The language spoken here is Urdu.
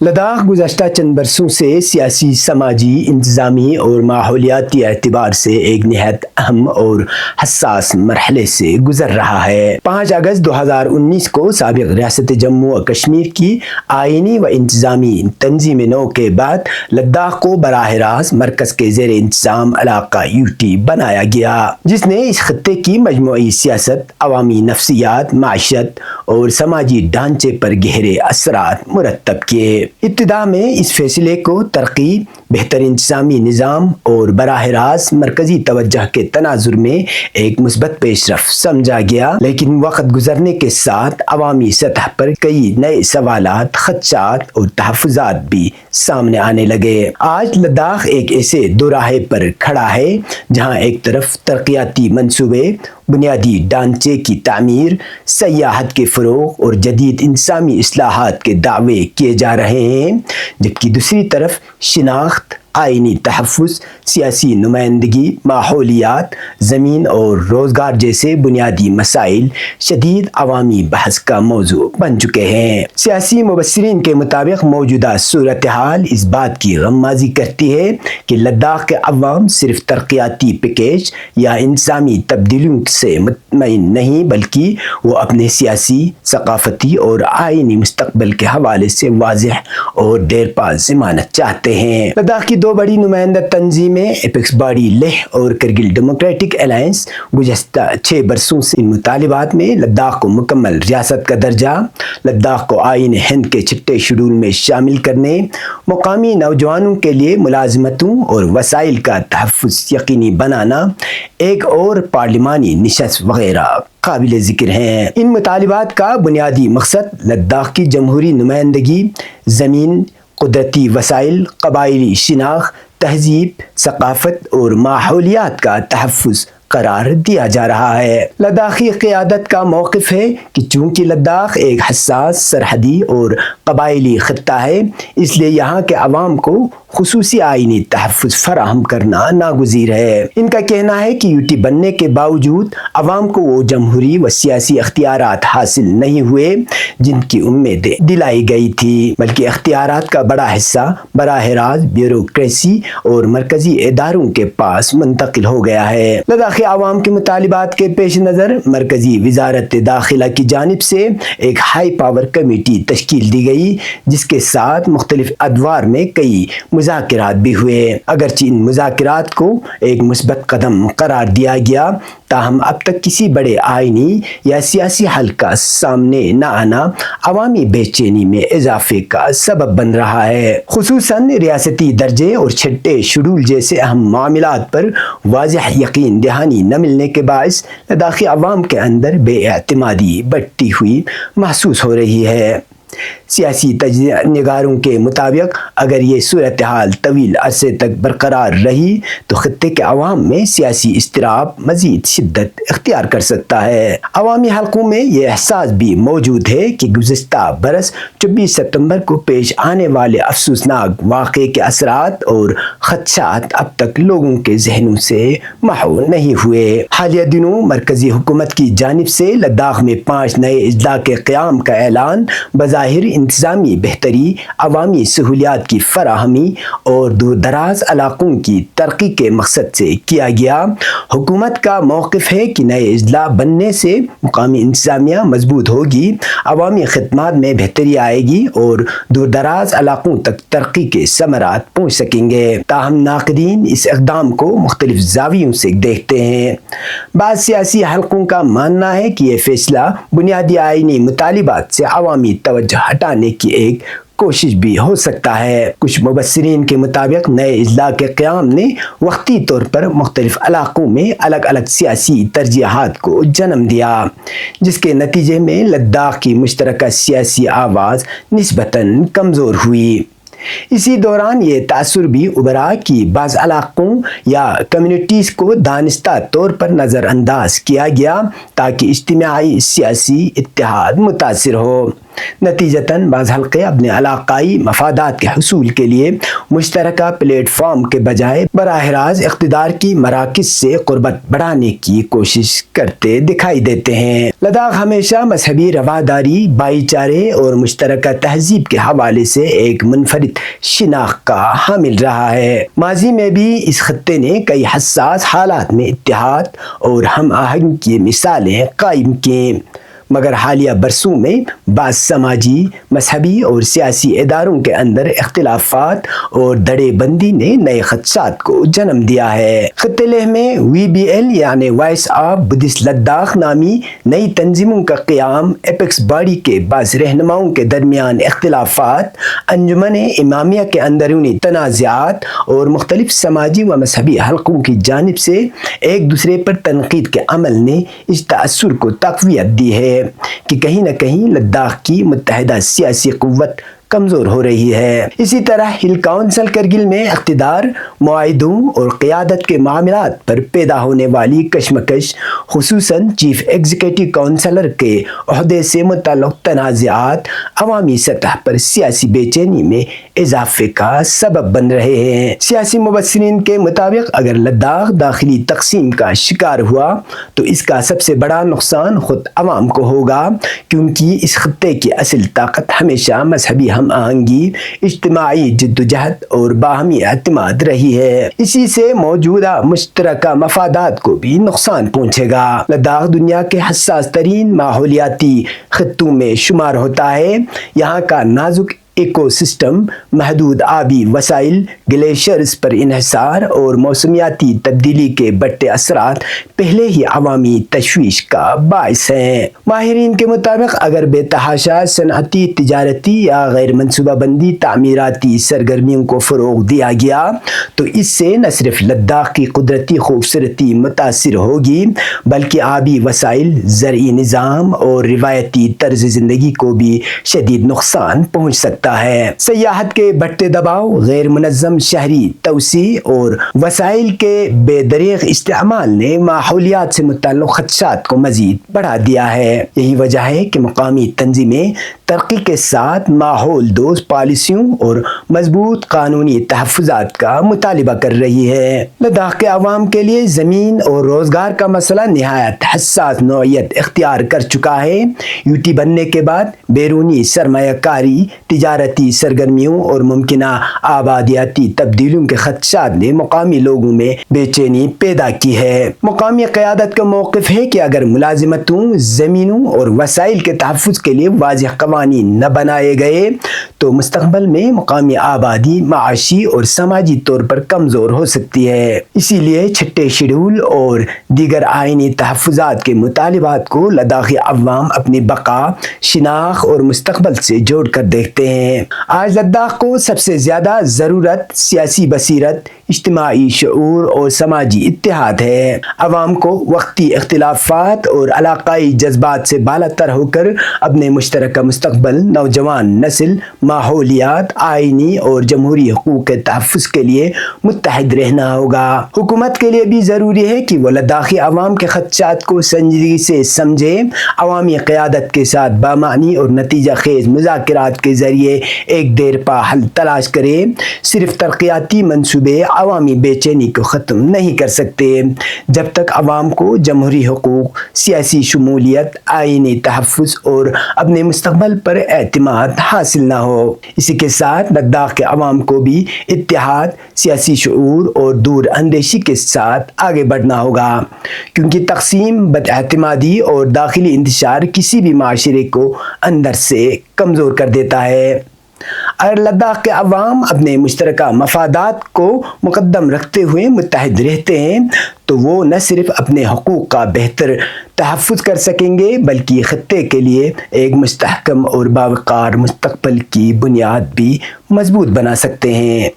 لداخ گزشتہ چند برسوں سے سیاسی، سماجی، انتظامی اور ماحولیاتی اعتبار سے ایک نہایت اہم اور حساس مرحلے سے گزر رہا ہے۔ 5 اگست 2019 کو سابق ریاست جموں و کشمیر کی آئینی و انتظامی تنظیم نو کے بعد لداخ کو براہ راست مرکز کے زیر انتظام علاقہ یوٹی بنایا گیا، جس نے اس خطے کی مجموعی سیاست، عوامی نفسیات، معیشت اور سماجی ڈھانچے پر گہرے اثرات مرتب کیے۔ ابتدا میں اس فیصلے کو ترقی، بہتر انتظامی نظام اور براہ راست مرکزی توجہ کے تناظر میں ایک مثبت پیش رفت سمجھا گیا، لیکن وقت گزرنے کے ساتھ عوامی سطح پر کئی نئے سوالات، خدشات اور تحفظات بھی سامنے آنے لگے۔ آج لداخ ایک ایسے دوراہے پر کھڑا ہے جہاں ایک طرف ترقیاتی منصوبے، بنیادی ڈھانچے کی تعمیر، سیاحت کے فروغ اور جدید انتظامی اصلاحات کے دعوے کیے جا رہے ہیں، جبکہ دوسری طرف شناخت، آئینی تحفظ، سیاسی نمائندگی، ماحولیات، زمین اور روزگار جیسے بنیادی مسائل شدید عوامی بحث کا موضوع بن چکے ہیں۔ سیاسی مبصرین کے مطابق موجودہ صورتحال اس بات کی غمازی کرتی ہے کہ لداخ کے عوام صرف ترقیاتی پیکیج یا انتظامی تبدیلیوں سے مطمئن نہیں، بلکہ وہ اپنے سیاسی، ثقافتی اور آئینی مستقبل کے حوالے سے واضح اور دیرپا ضمانت چاہتے ہیں۔ لداخ کی 2 بڑی نمائندہ تنظیمیں ایپیکس باڈی لیہ اور کرگل ڈیموکریٹک الائنس گزشتہ 6 برسوں سے ان مطالبات میں لداخ کو مکمل ریاست کا درجہ، لداخ کو آئین ہند کے چھٹے شیڈول میں شامل کرنے، مقامی نوجوانوں کے لیے ملازمتوں اور وسائل کا تحفظ یقینی بنانا، ایک اور پارلیمانی نشست وغیرہ قابل ذکر ہیں۔ ان مطالبات کا بنیادی مقصد لداخ کی جمہوری نمائندگی، زمین، قدرتی وسائل، قبائلی شناخت، تہذیب، ثقافت اور ماحولیات کا تحفظ قرار دیا جا رہا ہے۔ لداخی قیادت کا موقف ہے کہ چونکہ لداخ ایک حساس سرحدی اور قبائلی خطہ ہے، اس لیے یہاں کے عوام کو خصوصی آئینی تحفظ فراہم کرنا ناگزیر ہے۔ ان کا کہنا ہے کہ یوٹی بننے کے باوجود عوام کو وہ جمہوری و سیاسی اختیارات حاصل نہیں ہوئے جن کی امیدیں دلائی گئی تھی، بلکہ اختیارات کا بڑا حصہ براہ راست بیوروکریسی اور مرکزی اداروں کے پاس منتقل ہو گیا ہے۔ لداخی عوام کے مطالبات کے پیش نظر مرکزی وزارت داخلہ کی جانب سے ایک ہائی پاور کمیٹی تشکیل دی گئی، جس کے ساتھ مختلف ادوار میں کئی مذاکرات بھی ہوئے۔ اگرچہ ان مذاکرات کو ایک مثبت قدم قرار دیا گیا، تاہم اب تک کسی بڑے آئینی یا سیاسی حل کا سامنے نہ آنا عوامی بے چینی میں اضافے کا سبب بن رہا ہے، خصوصاً ریاستی درجے اور چھٹے شیڈول جیسے اہم معاملات پر واضح یقین دہانی نہ ملنے کے باعث لداخی عوام کے اندر بے اعتمادی بڑھتی ہوئی محسوس ہو رہی ہے۔ سیاسی تجزیہ نگاروں کے مطابق اگر یہ صورتحال طویل عرصے تک برقرار رہی تو خطے کے عوام میں سیاسی اضطراب مزید شدت اختیار کر سکتا ہے۔ عوامی حلقوں میں یہ احساس بھی موجود ہے کہ گزشتہ برس 24 ستمبر کو پیش آنے والے افسوسناک واقعے کے اثرات اور خدشات اب تک لوگوں کے ذہنوں سے محو نہیں ہوئے۔ حالیہ دنوں مرکزی حکومت کی جانب سے لداخ میں 5 نئے اضلاع کے قیام کا اعلان بظاہر انتظامی بہتری، عوامی سہولیات کی فراہمی اور دور دراز علاقوں کی ترقی کے مقصد سے کیا گیا۔ حکومت کا موقف ہے کہ نئے اضلاع بننے سے مقامی انتظامیہ مضبوط ہوگی، عوامی خدمات میں بہتری آئے گی اور دور دراز علاقوں تک ترقی کے ثمرات پہنچ سکیں گے۔ تاہم ناقدین اس اقدام کو مختلف زاویوں سے دیکھتے ہیں۔ بعض سیاسی حلقوں کا ماننا ہے کہ یہ فیصلہ بنیادی آئینی مطالبات سے عوامی توجہ ہٹانے کی ایک کوشش بھی ہو سکتا ہے۔ کچھ مبصرین کے مطابق نئے اضلاع کے قیام نے وقتی طور پر مختلف علاقوں میں الگ الگ سیاسی ترجیحات کو جنم دیا، جس کے نتیجے میں لداخ کی مشترکہ سیاسی آواز نسبتاً کمزور ہوئی۔ اسی دوران یہ تاثر بھی ابھرا کہ بعض علاقوں یا کمیونٹیز کو دانستہ طور پر نظر انداز کیا گیا تاکہ اجتماعی سیاسی اتحاد متاثر ہو۔ نتیجتاً بعض حلقے اپنے علاقائی مفادات کے حصول کے لیے مشترکہ پلیٹ فارم کے بجائے براہ راست اقتدار کی مراکز سے قربت بڑھانے کی کوشش کرتے دکھائی دیتے ہیں۔ لداخ ہمیشہ مذہبی رواداری، بھائی چارے اور مشترکہ تہذیب کے حوالے سے ایک منفرد شناخت کا حامل رہا ہے۔ ماضی میں بھی اس خطے نے کئی حساس حالات میں اتحاد اور ہم آہنگی کی مثالیں قائم کیں، مگر حالیہ برسوں میں بعض سماجی، مذہبی اور سیاسی اداروں کے اندر اختلافات اور دڑے بندی نے نئے خدشات کو جنم دیا ہے۔ خطے لہ میں VBL یعنی وائس آف بدھسٹ لداخ نامی نئی تنظیموں کا قیام، ایپیکس باڈی کے بعض رہنماؤں کے درمیان اختلافات، انجمن امامیہ کے اندرونی تنازعات اور مختلف سماجی و مذہبی حلقوں کی جانب سے ایک دوسرے پر تنقید کے عمل نے اس تاثر کو تقویت دی ہے کہ کہیں نہ کہیں لداخ کی متحدہ سیاسی قوت کمزور ہو رہی ہے۔ اسی طرح ہل کونسل کرگل میں اقتدار، معاہدوں اور قیادت کے معاملات پر پیدا ہونے والی کشمکش، خصوصاً چیف ایگزیکٹو کونسلر کے عہدے سے متعلق تنازعات، عوامی سطح پر سیاسی بے چینی میں اضافے کا سبب بن رہے ہیں۔ سیاسی مبصرین کے مطابق اگر لداخ داخلی تقسیم کا شکار ہوا تو اس کا سب سے بڑا نقصان خود عوام کو ہوگا، کیونکہ اس خطے کی اصل طاقت ہمیشہ مذہبی ہم آہنگی، اجتماعی جدوجہد اور باہمی اعتماد رہی ہے۔ اسی سے موجودہ مشترکہ مفادات کو بھی نقصان پہنچے گا۔ لداخ دنیا کے حساس ترین ماحولیاتی خطوں میں شمار ہوتا ہے۔ یہاں کا نازک ایکو سسٹم، محدود آبی وسائل، گلیشیئرز پر انحصار اور موسمیاتی تبدیلی کے بڑھتے اثرات پہلے ہی عوامی تشویش کا باعث ہیں۔ ماہرین کے مطابق اگر بے تحاشا صنعتی، تجارتی یا غیر منصوبہ بندی تعمیراتی سرگرمیوں کو فروغ دیا گیا تو اس سے نہ صرف لداخ کی قدرتی خوبصورتی متاثر ہوگی بلکہ آبی وسائل، زرعی نظام اور روایتی طرز زندگی کو بھی شدید نقصان پہنچ سکتا ہے۔ سیاحت کے بڑھتے دباؤ، غیر منظم شہری توسیع اور وسائل کے بے دریغ استعمال نے ماحولیات سے متعلق خدشات کو مزید بڑھا دیا ہے۔ یہی وجہ ہے کہ مقامی تنظیمیں ترقی کے ساتھ ماحول دوست پالیسیوں اور مضبوط قانونی تحفظات کا مطالبہ کر رہی ہے۔ لداخ کے عوام کے لیے زمین اور روزگار کا مسئلہ نہایت حساس نوعیت اختیار کر چکا ہے۔ UT بننے کے بعد بیرونی سرمایہ کاری، تجارتی سرگرمیوں اور ممکنہ آبادیاتی تبدیلیوں کے خدشات نے مقامی لوگوں میں بے چینی پیدا کی ہے۔ مقامی قیادت کا موقف ہے کہ اگر ملازمتوں، زمینوں اور وسائل کے تحفظ کے لیے واضح قوانین نہ بنائے گئے تو مستقبل میں مقامی آبادی معاشی اور سماجی طور پر کمزور ہو سکتی ہے۔ اسی لیے چھٹے شیڈول اور دیگر آئینی تحفظات کے مطالبات کو لداخی عوام اپنی بقا، شناخت اور مستقبل سے جوڑ کر دیکھتے ہیں۔ آج لداخ کو سب سے زیادہ ضرورت سیاسی بصیرت، اجتماعی شعور اور سماجی اتحاد ہے۔ عوام کو وقتی اختلافات اور علاقائی جذبات سے بالاتر ہو کر اپنے مشترکہ مستقبل، نوجوان نسل، ماحولیات، آئینی اور جمہوری حقوق کے تحفظ کے لیے متحد رہنا ہوگا۔ حکومت کے لیے بھی ضروری ہے کہ وہ لداخی عوام کے خدشات کو سنجیدگی سے سمجھے، عوامی قیادت کے ساتھ بامعنی اور نتیجہ خیز مذاکرات کے ذریعے ایک دیر پا حل تلاش کرے۔ صرف ترقیاتی منصوبے عوامی بے چینی کو ختم نہیں کر سکتے جب تک عوام کو جمہوری حقوق، سیاسی شمولیت، آئینی تحفظ اور اپنے مستقبل پر اعتماد حاصل نہ ہو۔ اسی کے ساتھ لداخ کے عوام کو بھی اتحاد، سیاسی شعور اور دور اندیشی کے ساتھ آگے بڑھنا ہوگا، کیونکہ تقسیم، بد اعتمادی اور داخلی انتشار کسی بھی معاشرے کو اندر سے کمزور کر دیتا ہے۔ اگر لداخ کے عوام اپنے مشترکہ مفادات کو مقدم رکھتے ہوئے متحد رہتے ہیں تو وہ نہ صرف اپنے حقوق کا بہتر تحفظ کر سکیں گے بلکہ خطے کے لیے ایک مستحکم اور باوقار مستقبل کی بنیاد بھی مضبوط بنا سکتے ہیں۔